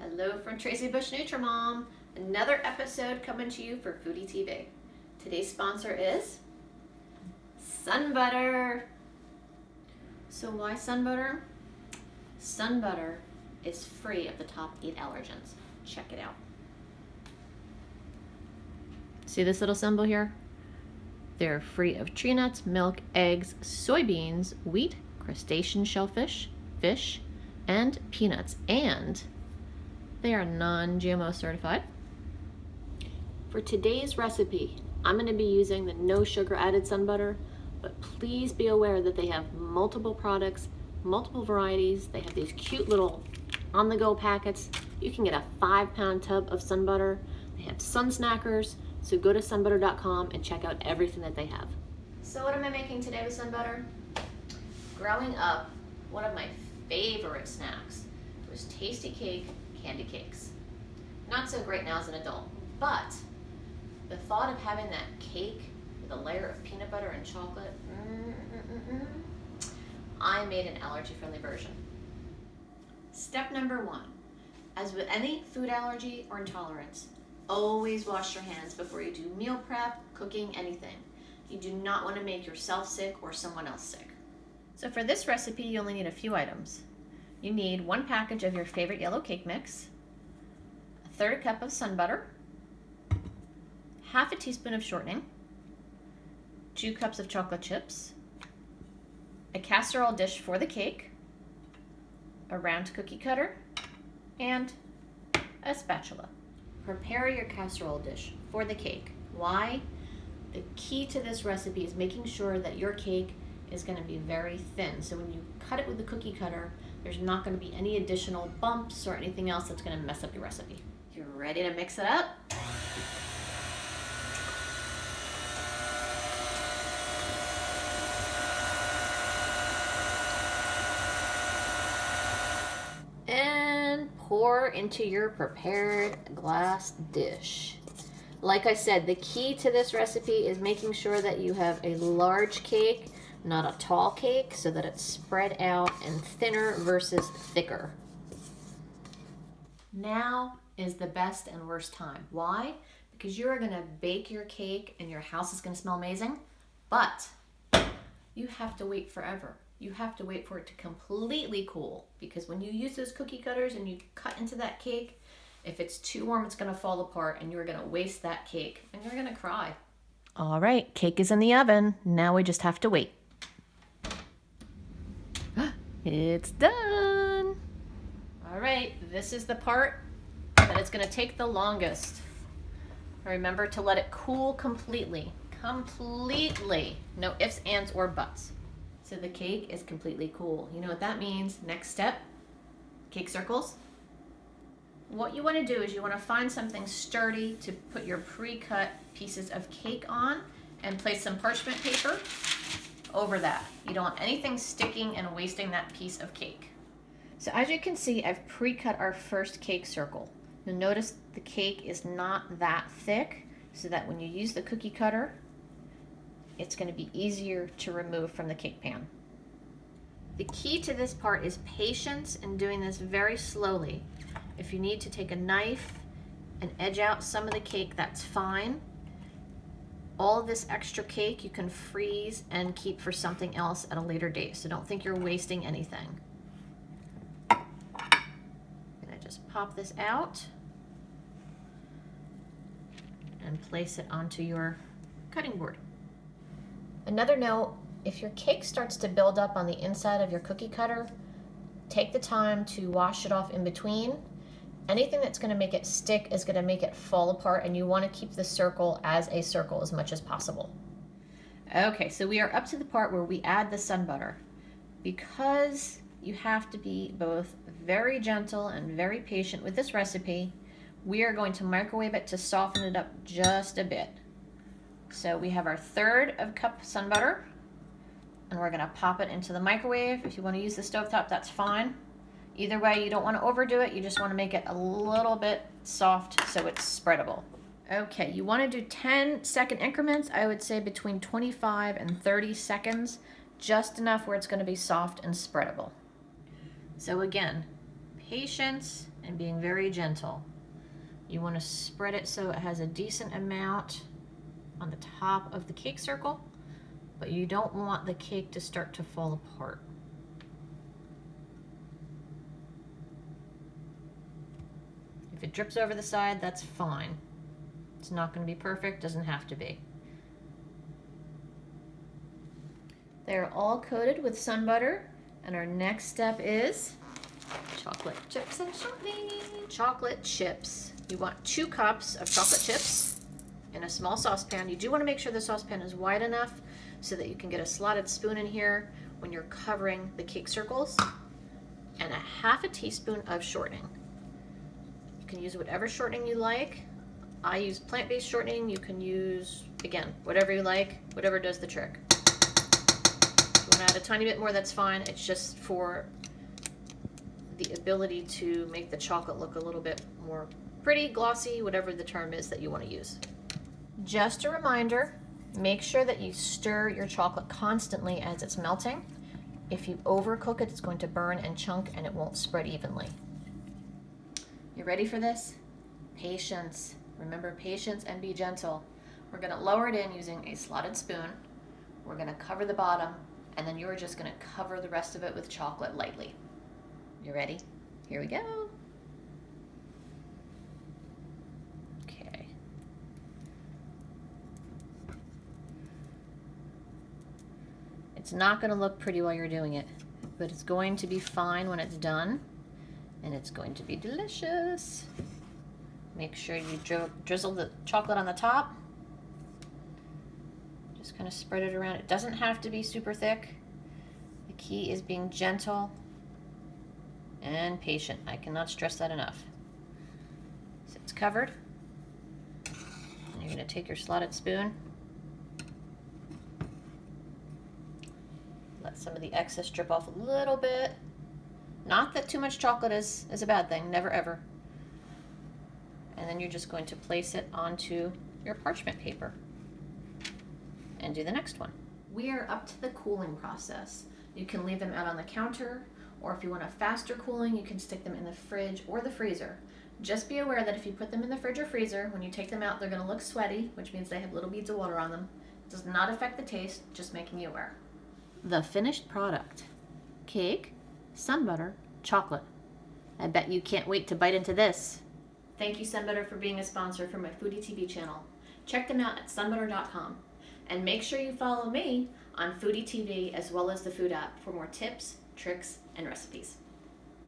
Hello from Tracy Bush Nutrimom. Another episode coming to you for Foodie TV. Today's sponsor is SunButter. So why SunButter? SunButter is free of the top 8 allergens. Check it out. See this little symbol here? They're free of tree nuts, milk, eggs, soybeans, wheat, crustacean shellfish, fish, and peanuts, and they are non-GMO certified. For today's recipe, I'm going to be using the no sugar added SunButter, but please be aware that they have multiple products, multiple varieties. They have these cute little on-the-go packets. You can get a 5-pound tub of SunButter. They have sun snackers, so go to sunbutter.com and check out everything that they have. So what am I making today with SunButter? Growing up, one of my favorite snacks was Tasty Cake candy cakes. Not so great now as an adult, but the thought of having that cake with a layer of peanut butter and chocolate, I made an allergy-friendly version. Step number 1, as with any food allergy or intolerance, always wash your hands before you do meal prep, cooking, anything. You do not want to make yourself sick or someone else sick. So for this recipe, you only need a few items. You need 1 package of your favorite yellow cake mix, 1/3 cup of SunButter, 1/2 teaspoon of shortening, 2 cups of chocolate chips, a casserole dish for the cake, a round cookie cutter, and a spatula. Prepare your casserole dish for the cake. Why? The key to this recipe is making sure that your cake is going to be very thin. So when you cut it with the cookie cutter, there's not going to be any additional bumps or anything else that's going to mess up your recipe. You're ready to mix it up? And pour into your prepared glass dish. Like I said, the key to this recipe is making sure that you have a large cake, not a tall cake, so that it's spread out and thinner versus thicker. Now is the best and worst time. Why? Because you're gonna bake your cake and your house is gonna smell amazing, but you have to wait forever. You have to wait for it to completely cool, because when you use those cookie cutters and you cut into that cake, if it's too warm, it's gonna fall apart and you're gonna waste that cake and you're gonna cry. All right, cake is in the oven. Now we just have to wait. It's done. All right, this is the part that it's gonna take the longest. Remember to let it cool completely. Completely. No ifs, ands, or buts. So the cake is completely cool. You know what that means? Next step, cake circles. What you wanna do is you wanna find something sturdy to put your pre-cut pieces of cake on and place some parchment paper over that. You don't want anything sticking and wasting that piece of cake. So as you can see, I've pre-cut our first cake circle. You'll notice the cake is not that thick, so that when you use the cookie cutter, it's going to be easier to remove from the cake pan. The key to this part is patience and doing this very slowly. If you need to take a knife and edge out some of the cake, that's fine. All of this extra cake you can freeze and keep for something else at a later date, so don't think you're wasting anything. I'm gonna just pop this out and place it onto your cutting board. Another note, if your cake starts to build up on the inside of your cookie cutter, take the time to wash it off in between. Anything that's going to make it stick is going to make it fall apart, and you want to keep the circle as a circle as much as possible. Okay, so we are up to the part where we add the SunButter. Because you have to be both very gentle and very patient with this recipe, we are going to microwave it to soften it up just a bit. So we have our 1/3 cup SunButter, and we're going to pop it into the microwave. If you want to use the stovetop, that's fine. Either way, you don't want to overdo it. You just want to make it a little bit soft so it's spreadable. Okay, you want to do 10-second increments. I would say between 25 and 30 seconds, just enough where it's going to be soft and spreadable. So again, patience, and being very gentle. You want to spread it so it has a decent amount on the top of the cake circle, but you don't want the cake to start to fall apart. If it drips over the side, that's fine. It's not going to be perfect, doesn't have to be. They're all coated with SunButter, and our next step is chocolate chips and shortening. Chocolate chips. You want 2 cups of chocolate chips in a small saucepan. You do want to make sure the saucepan is wide enough so that you can get a slotted spoon in here when you're covering the cake circles, and a 1/2 teaspoon of shortening. You can use whatever shortening you like. I use plant-based shortening. You can use, again, whatever you like, whatever does the trick. If you want to add a tiny bit more, that's fine. It's just for the ability to make the chocolate look a little bit more pretty, glossy, whatever the term is that you want to use. Just a reminder, make sure that you stir your chocolate constantly as it's melting. If you overcook it, it's going to burn and chunk and it won't spread evenly. You ready for this? Patience. Remember, patience and be gentle. We're going to lower it in using a slotted spoon. We're going to cover the bottom, and then you're just going to cover the rest of it with chocolate lightly. You ready? Here we go. Okay. It's not going to look pretty while you're doing it, but it's going to be fine when it's done, and it's going to be delicious. Make sure you drizzle the chocolate on the top. Just kind of spread it around. It doesn't have to be super thick. The key is being gentle and patient. I cannot stress that enough. So it's covered. And you're going to take your slotted spoon. Let some of the excess drip off a little bit. Not that too much chocolate is a bad thing, never ever. And then you're just going to place it onto your parchment paper and do the next one. We are up to the cooling process. You can leave them out on the counter, or if you want a faster cooling, you can stick them in the fridge or the freezer. Just be aware that if you put them in the fridge or freezer, when you take them out, they're going to look sweaty, which means they have little beads of water on them. It does not affect the taste, just making you aware. The finished product: cake, SunButter, chocolate. I bet you can't wait to bite into this. Thank you, SunButter, for being a sponsor for my Foodie TV channel. Check them out at sunbutter.com. And make sure you follow me on Foodie TV as well as the food app for more tips, tricks, and recipes.